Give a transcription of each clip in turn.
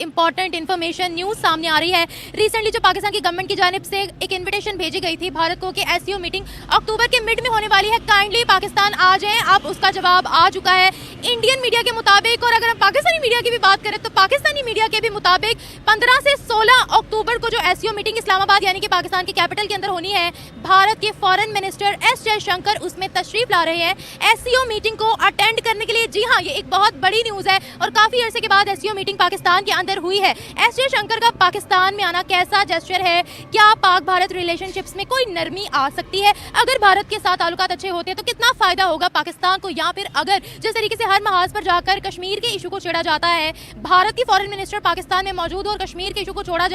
Important information news सामने आ रही है। रिसेंटली जो पाकिस्तान की गवर्नमेंट की जानिब से एक इनविटेशन भेजी गई थी भारत को कि एससीओ मीटिंग अक्टूबर के मिड में होने वाली है, काइंडली पाकिस्तान आ जाएं। अब उसका जवाब आ चुका है इंडियन मीडिया के मुताबिक। और अगर हम पाकिस्तानी मीडिया की भी बात करें तो पाकिस्तानी मीडिया के भी मुताबिक 15 से 16 अक्टूबर को जो एससीओ मीटिंग इस्लामाबाद यानी कि पाकिस्तान की कैपिटल के अंदर होनी है, भारत के फॉरेन मिनिस्टर एस जयशंकर उसमें तशरीफ ला रहे हैं एससीओ मीटिंग को अटेंड करने के लिए। जी हाँ, ये एक बहुत बड़ी न्यूज है और काफी अरसे के बाद एससीओ मीटिंग पाकिस्तान के अंदर हुई है। एस जयशंकर का पाकिस्तान में आना कैसा जेस्चर है? क्या पाक भारत रिलेशनशिप्स में कोई नरमी आ सकती है? अगर भारत के साथ ताल्लुकात अच्छे होते हैं तो कितना फायदा होगा पाकिस्तान को? या फिर अगर जिस तरीके से हर महाज पर जाकर कश्मीर के इशू को छेड़ा जाता है, भारत की फॉरेन मिनिस्टर पाकिस्तान में मौजूद हो और कश्मीर के इशू को छेड़ा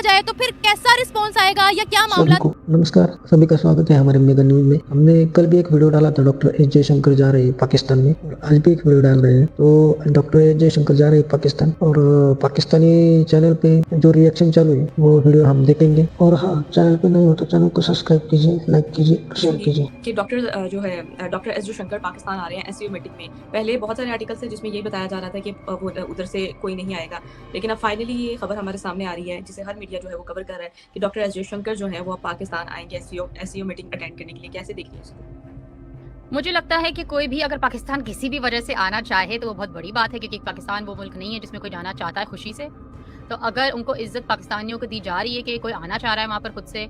जाए तो फिर कैसा रिस्पॉन्स आएगा या क्या मामला? नमस्कार, सभी का स्वागत है हमारे मेगा न्यूज में। हमने कल भी एक वीडियो डाला था, डॉक्टर एस जयशंकर जा रहे हैं पाकिस्तान में, और आज भी एक वीडियो डाल रहे हैं। तो डॉक्टर एस जयशंकर जा रहे हैं पाकिस्तान और पाकिस्तानी चैनल पे जो रिएक्शन चालू है वो वीडियो हम देखेंगे। और हाँ, चैनल पे नहीं हो तो चैनल को सब्सक्राइब कीजिए, लाइक कीजिए, शेयर कीजिए। कि डॉक्टर जो है डॉक्टर एस जयशंकर पाकिस्तान आ रहे हैं एससीओ मीटिंग में। पहले बहुत सारे आर्टिकल्स थे जिसमें ये बताया जा रहा था कि वो उधर से कोई नहीं आएगा, लेकिन अब फाइनली ये खबर हमारे सामने आ रही है जिसे हर मीडिया जो है वो कवर कर रहा है कि डॉक्टर एस जयशंकर जो है वो पाकिस्तान आएंगे एससीओ मीटिंग अटेंड करने के लिए। कैसे देख लिया इसको? मुझे लगता है कि कोई भी अगर पाकिस्तान किसी भी वजह से आना चाहे तो वो बहुत बड़ी बात है, क्योंकि पाकिस्तान वो मुल्क नहीं है जिसमें कोई जाना चाहता है खुशी से। तो अगर उनको इज्जत पाकिस्तानियों को दी जा रही है कि कोई आना चाह रहा है वहाँ पर खुद से,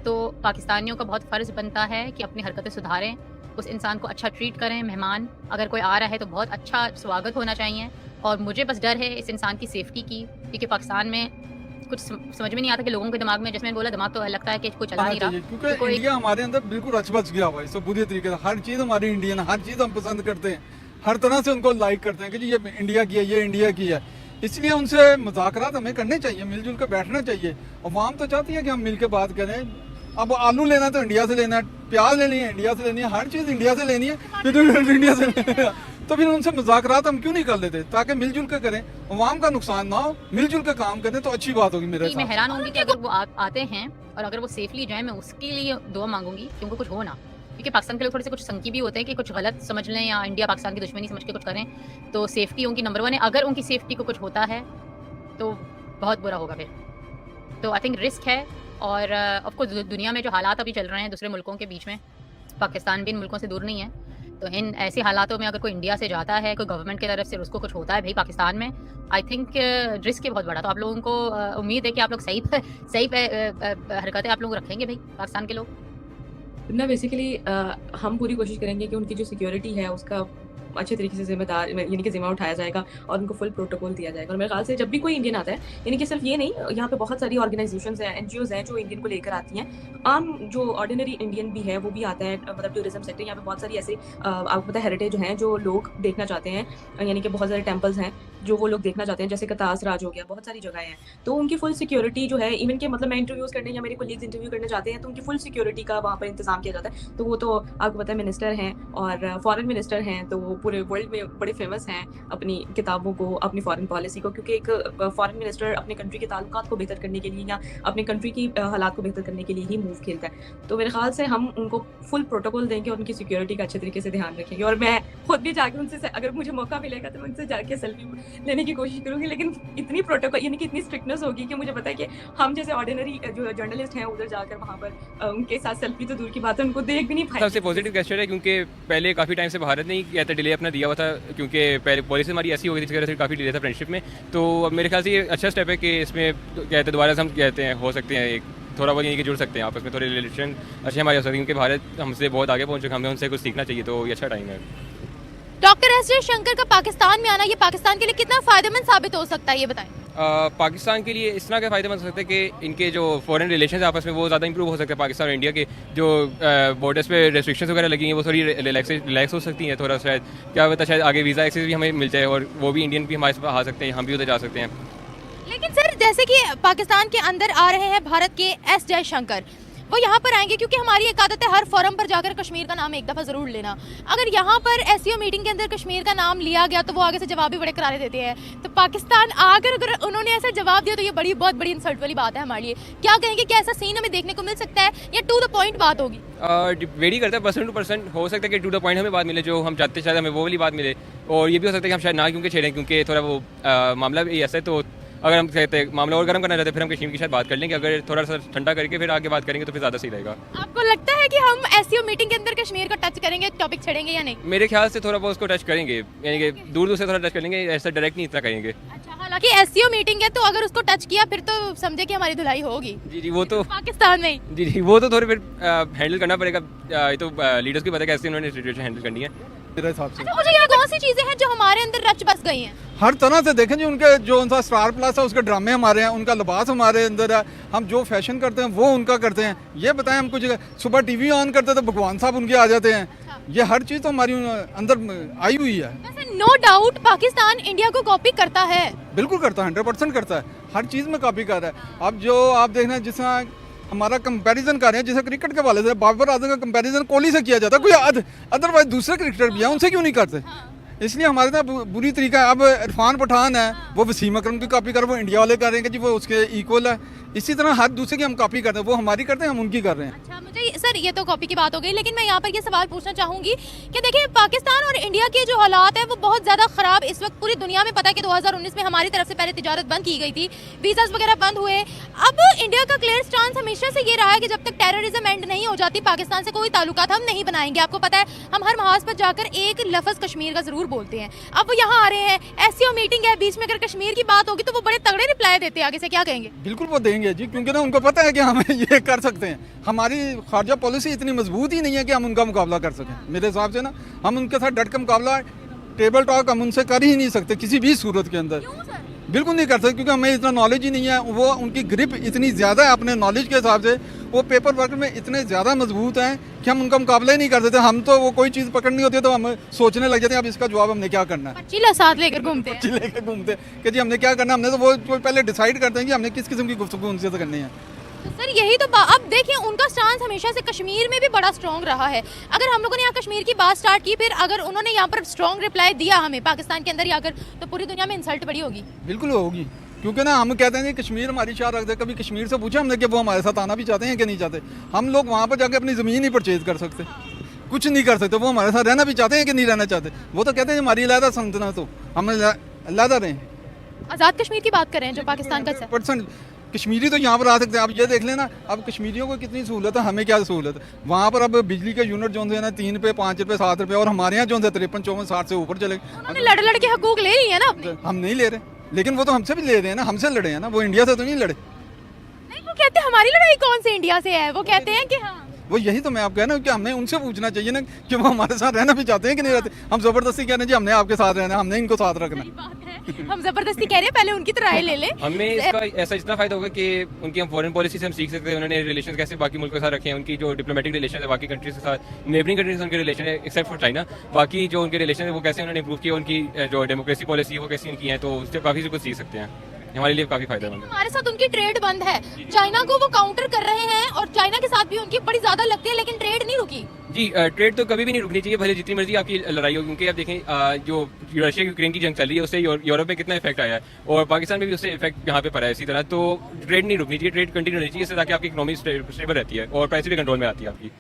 तो पाकिस्तानियों का बहुत फ़र्ज़ बनता है कि अपनी हरकतें सुधारें, उस इंसान को अच्छा ट्रीट करें। मेहमान अगर कोई आ रहा है तो बहुत अच्छा स्वागत होना चाहिए। और मुझे बस डर है इस इंसान की सेफ्टी की, क्योंकि पाकिस्तान में कुछ समझ में नहीं आता कि लोगों के दिमाग में, जैसे मैंने बोला, दिमाग तो लगता है कि कोई चला नहीं रहा, क्योंकि तो इंडिया हमारे अंदर बिल्कुल रच-बच गया हुआ है सब बुरी तरीके से। हर चीज़ हमारी इंडियन, हर चीज़ हम पसंद करते हैं, हर तरह से उनको लाइक करते हैं कि जी ये इंडिया की है, ये इंडिया की है। इसलिए उनसे मुज़ाकरात हमें करने चाहिए, मिलजुल कर बैठना चाहिए। और आवाम तो चाहती है कि हम मिल के बात करें। अब आलू लेना तो इंडिया से लेना है, प्याज लेनी है इंडिया से लेनी है, हर चीज़ इंडिया से लेनी है, फिर इंडिया से तो फिर उनसे मुज़ाकरात हम क्यों नहीं कर लेते, ताकि मिलजुल कर करें, अवाम का नुकसान ना हो, मिलजुल कर काम करें तो अच्छी बात होगी। मेरे मैं हैरान होंगी कि अगर वो आते हैं और अगर वो सेफली जाए, मैं उसके लिए दुआ मांगूंगी कि उनको कुछ हो ना, क्योंकि पाकिस्तान के लोग थोड़े से कुछ संकी भी होते हैं कि कुछ गलत समझ लें या इंडिया पाकिस्तान की दुश्मनी समझ के कुछ करें। तो सेफ्टी उनकी नंबर 1 है। अगर उनकी सेफ्टी को कुछ होता है तो बहुत बुरा होगा फिर। तो आई थिंक रिस्क है। और ऑफकोर्स दुनिया में जो हालात अभी चल रहे हैं दूसरे मुल्कों के बीच में, पाकिस्तान भी इन मुल्कों से दूर नहीं है, तो इन ऐसे हालातों में अगर कोई इंडिया से जाता है, कोई गवर्नमेंट की तरफ से उसको कुछ होता है भाई पाकिस्तान में, आई थिंक रिस्क है बहुत बड़ा। तो आप लोगों को उम्मीद है कि आप लोग सही हरकतें आप लोग रखेंगे भाई पाकिस्तान के लोग ना। बेसिकली हम पूरी कोशिश करेंगे कि उनकी जो सिक्योरिटी है उसका अच्छे तरीके से जिम्मा उठाया जाएगा और उनको फुल प्रोटोकॉल दिया जाएगा। और मेरे ख्याल से जब भी कोई इंडियन आता है, यानी कि सिर्फ ये नहीं, यहाँ पे बहुत सारी ऑर्गेनाइजेशंस हैं, एनजीओज हैं जो इंडियन को लेकर आती हैं। आम जो ऑर्डिनरी इंडियन भी है वो भी आता है, मतलब टूरिज्म सेक्टर। यहाँ पे बहुत सारी ऐसे आपको पता है हेरिटेज हैं जो लोग देखना चाहते हैं, यानी कि बहुत सारे टेम्पल्स हैं जो वो लोग देखना चाहते हैं, जैसे कतास राज हो गया, बहुत सारी जगह हैं। तो उनकी फुल सिक्योरिटी जो है, इवन के मतलब मैं इंटरव्यूज़ करने या मेरे कोलीग्स इंटरव्यू करने जाते हैं तो उनकी फुल सिक्योरिटी का वहाँ पर इंतजाम किया जाता है। तो वो तो आपको पता है मिनिस्टर हैं और फॉरेन मिनिस्टर हैं, तो वो पूरे वर्ल्ड में बड़े फेमस हैं अपनी किताबों को, अपनी फॉरेन पॉलिसी को, क्योंकि एक फॉरेन मिनिस्टर अपने कंट्री के ताल्लुकात को बेहतर करने के लिए या अपने कंट्री की हालात को बेहतर करने के लिए ही मूव खेलता है। तो मेरे ख्याल से हम उनको फुल प्रोटोकॉल देंगे और उनकी सिक्योरिटी का अच्छे तरीके से ध्यान रखेंगे। और मैं खुद भी जाके उनसे, अगर मुझे मौका मिलेगा तो मैं उनसे जाके सेल्फी लेने की कोशिश करूँगी, लेकिन इतनी प्रोटोकॉल यानी कि इतनी स्ट्रिक्टनेस होगी कि मुझे पता है कि हम जैसे ऑर्डिनरी जो जर्नलिस्ट हैं उधर जाकर वहाँ पर उनके साथ सेल्फी तो दूर की बात है, उनको देख भी नहीं पाएंगे। सबसे पॉजिटिव गेस्चर है, क्योंकि पहले काफ़ी टाइम से भारत ने किया था, डिले अपना दिया हुआ था, क्योंकि पहले पॉलिसी हमारी ऐसी हो गई थी, इस वजह से काफ़ी डिले था फ्रेंडशिप में। तो अब मेरे ख्याल से ये अच्छा स्टेप है कि इसमें कहते हैं दोबारा से हम कहते हैं हो सकते हैं एक थोड़ा बहुत, यानी कि जुड़ सकते हैं आपस में, थोड़े रिलेशन अच्छे हमारे हो सकते हैं, क्योंकि भारत हमसे बहुत आगे पहुँच चुका है, हमें उनसे कुछ सीखना चाहिए। तो ये अच्छा टाइम है। डॉक्टर एस जयशंकर का पाकिस्तान में आना ये पाकिस्तान के लिए कितना फायदेमंद साबित हो सकता है, ये बताएं। पाकिस्तान के लिए इस तरह के फ़ायदेमंद हो सकते हैं कि इनके जो फॉरेन रिलेशन आपस में वो ज़्यादा इंप्रूव हो सकते हैं। पाकिस्तान और इंडिया के जो बॉर्डर्स पे रेस्ट्रिक्शंस वगैरह लगी हैं वो थोड़ी रिलैक्स हो सकती हैं थोड़ा। शायद क्या पता, शायद आगे वीज़ा एक्सेस भी हमें मिल जाए और वो भी इंडियन भी हमारे पास आ सकते हैं, हम भी उधर जा सकते हैं। लेकिन सर, जैसे कि पाकिस्तान के अंदर आ रहे हैं भारत के एस जयशंकर, वो यहाँ पर आएंगे क्योंकि हमारी एक आदत है हर फोरम पर जाकर कश्मीर का नाम एक दफ़ा ज़रूर लेना। अगर यहाँ पर एससीओ मीटिंग के अंदर कश्मीर का नाम लिया गया तो वो आगे से जवाब भी बड़े करारे देते हैं। तो पाकिस्तान आकर अगर उन्होंने ऐसा जवाब दिया तो ये बहुत बड़ी इंसल्ट वाली बात है हमारे लिए। क्या कहेंगे कि ऐसा सीन हमें देखने को मिल सकता है या टू द पॉइंट बात होगी? वेरी करता है पर्सन टू पर्सन। हो सकता है कि टू द पॉइंट हमें बात मिले जो हम चाहते शायद हमें वो वाली बात मिले, और ये भी हो सकता है कि हम शायद ना क्योंकि छेड़ें क्योंकि थोड़ा वो मामला भी ऐसा है। तो अगर हम कहते हैं मामला और गर्म करना चाहते हैं फिर हम कश्मीर की शायद बात कर लेंगे। अगर थोड़ा सा ठंडा करके फिर आगे बात करेंगे तो फिर ज़्यादा सही रहेगा। आपको लगता है कि हम एससीओ मीटिंग के अंदर कश्मीर को टच करेंगे, टॉपिक छेड़ेंगे या नहीं? मेरे ख्याल से थोड़ा बहुत उसको टच करेंगे, यानी कि दूर दूर से थोड़ा टच करेंगे, ऐसा डायरेक्ट नहीं इतना करेंगे। अच्छा, हालांकि एससीओ मीटिंग है तो अगर उसको टच किया फिर तो समझे कि हमारी धुलाई होगी। जी वो तो पाकिस्तान में ही। जी वो तो थोड़े फिर हैंडल करना पड़ेगा। ये तो लीडर्स को पता है कैसे उन्होंने सिचुएशन हैंडल करनी है मेरे हिसाब से। अच्छा, मुझे ये कौन सी चीजें हैं जो हमारे अंदर रच बस गई हैं? हर तरह से देखें जी, उनके जो उनका स्टार प्लस है उसके ड्रामे हमारे हैं, उनका लिबास हमारे अंदर है, हम जो फैशन करते हैं वो उनका करते हैं। ये बताएं, हम कुछ सुबह टीवी ऑन करते तो भगवान साहब उनके आ जाते हैं। ये हर चीज़ तो हमारी अंदर आई हुई है। वैसे नो डाउट पाकिस्तान इंडिया को कॉपी करता है, बिल्कुल करता है, 100% करता है, हर चीज़ में कॉपी कर रहा है। अब जो आप देखना जिस तरह हमारा कंपैरिजन कर रहे हैं, जैसे क्रिकेट के वाले से बाबर आजम का कंपैरिजन कोहली से किया जाता है, कोई अदरवाइज दूसरे क्रिकेटर भी हैं उनसे क्यों नहीं करते? इसलिए हमारे साथ बुरी तरीका है। अब इरफान पठान है वो वसीम अकरम की कॉपी कर, वो इंडिया वाले कर रहे हैं कि जी वो उसके इक्वल है। इसी तरह हर दूसरे की हम कॉपी करते हैं, वो हमारी करते हैं हम उनकी कर रहे हैं। अच्छा, मुझे सर ये तो कॉपी की बात हो गई, लेकिन मैं यहाँ पर ये सवाल पूछना चाहूँगी कि देखिए पाकिस्तान और इंडिया के जो हालात है वो बहुत ज़्यादा ख़राब इस वक्त पूरी दुनिया में। पता है कि 2019 में हमारी तरफ से पहले तिजारत बंद की गई थी, वीज़ास वगैरह बंद हुए। अब इंडिया का क्लियर स्टांस हमेशा से ये रहा है कि जब तक टेररिज्म एंड नहीं हो जाती पाकिस्तान से कोई ताल्लुकात हम नहीं बनाएंगे। आपको पता है हम हर महाज पर जाकर एक लफ्ज़ कश्मीर का ज़रूर बोलते हैं। अब वो यहाँ आ रहे हैं, एससीओ मीटिंग है, बीच में अगर कश्मीर की बात होगी तो वो बड़े तगड़े रिप्लाई देते हैं। आगे से क्या कहेंगे? बिल्कुल वो देंगे जी, क्योंकि ना उनको पता है कि हम ये कर सकते हैं। हमारी खारजा पॉलिसी इतनी मजबूत ही नहीं है कि हम उनका मुकाबला कर सकें। मेरे हिसाब से ना हम उनके साथ डट के मुकाबला, टेबल टॉक हम उनसे कर ही नहीं सकते किसी भी सूरत के अंदर। बिल्कुल नहीं कर सकते क्योंकि हमें इतना नॉलेज ही नहीं है। वो उनकी ग्रिप इतनी ज़्यादा है अपने नॉलेज के हिसाब से, वो पेपर वर्क में इतने ज़्यादा मजबूत हैं कि हम उनका मुकाबला ही नहीं कर सकते। हम तो वो कोई चीज़ पकड़नी होती है तो हम सोचने लग जाते हैं अब इसका जवाब हमने क्या करना है। चिल्ला साथ लेकर घूमते हैं, लेकर घूमते कि जी हमने क्या करना। हमने तो वो पहले डिसाइड करते हैं कि हमने किस किस्म की गुफ्तगू उनसे करनी है। तो सर यही तो अब देखिए उनका स्टांस हमेशा से कश्मीर में भी बड़ा स्ट्रॉन्ग रहा है। अगर हम लोगों ने यहाँ कश्मीर की बात स्टार्ट की, फिर अगर उन्होंने यहाँ पर स्ट्रॉन्ग रिप्लाई दिया हमें पाकिस्तान के अंदर ही आकर, तो पूरी दुनिया में इंसल्ट बड़ी होगी। बिल्कुल होगी, क्योंकि ना हम कहते हैं कि कश्मीर हमारी शाह रख दे। कभी कश्मीर से पूछा हमने कि वो हमारे साथ आना भी चाहते हैं कि नहीं चाहते। हम लोग वहाँ पर जाके अपनी ज़मीन ही परचेज कर सकते, कुछ नहीं कर सकते। वो हमारे साथ रहना भी चाहते हैं कि नहीं रहना चाहते। वो तो कहते हैं हमारी अलहदा सल्तनत हो, हम अलहदा रहें। आज़ाद कश्मीर की बात करें जो पाकिस्तान का 100% कश्मीरी तो यहाँ पर आ सकते हैं। आप ये देख लेना, अब कश्मीरियों को कितनी सहूलत है, हमें क्या सहूलत है। वहाँ पर अब बिजली के यूनिट जो है ना 3 रुपये 5 रुपये 7 रुपये, और हमारे यहाँ जो है 53 54 60 से ऊपर चले। उन्होंने लड़ के हकूक ले ली है ना अपने। हम नहीं ले रहे, लेकिन वो तो हमसे भी ले रहे हैं ना, हमसे लड़े हैं ना, वो इंडिया से तो नहीं लड़े। नहीं, वो कहते हैं हमारी लड़ाई कौन से इंडिया से है, वो कहते हैं कि हाँ। वो यही तो मैं आप कह रहा हूँ कि हमने उनसे पूछना चाहिए ना कि वो हमारे साथ रहना भी चाहते हैं कि नहीं रहते। हम जबरदस्ती कह रहे हैं जी हमने आपके साथ रहना, हमने इनको साथ रखना। हम जबरदस्ती कह रहे हैं, पहले उनकी तो राय ले ले। हमें इसका ऐसा इतना फायदा होगा कि उनकी हम फॉरेन पॉलिसी से हम सीख सकते हैं। उन्होंने रिलेशन कैसे बाकी मुल्कों के साथ रखे हैं, उनकी जो डिप्लोमेटिक रिलेशन है बाकी कंट्रीज के साथ, नेबरिंग कंट्रीज से उनके रिलेशन है एक्सेप्ट फॉर चाइना, बाकी जो उनके रिलेशन है वो कैसे उन्होंने इंप्रूव किया, उनकी जो डेमोक्रेसी पॉलिसी है वो कैसी उनकी है, तो उससे काफ़ी कुछ सीख सकते हैं। हमारे लिए काफ़ी फायदेमंद है। हमारे साथ उनकी ट्रेड बंद है, चाइना को वो काउंटर कर रहे हैं और चाइना के साथ भी उनकी बड़ी ज्यादा लगती है, लेकिन ट्रेड नहीं रुकी। जी ट्रेड तो कभी भी नहीं रुकनी चाहिए, भले जितनी मर्जी आपकी लड़ाई हो। क्योंकि आप देखें जो रशिया यूक्रेन की जंग चल रही है उससे यूरोप में कितना इफेक्ट आया है, और पाकिस्तान में भी उससे इफेक्ट यहाँ पे पड़ा है इसी तरह। तो ट्रेड नहीं रुकनी चाहिए, ट्रेड कंटिन्यू रहनी चाहिए, इससे ताकि आपकी इकोनॉमी स्टेबल रहती है और प्राइस भी कंट्रोल में आती है आपकी।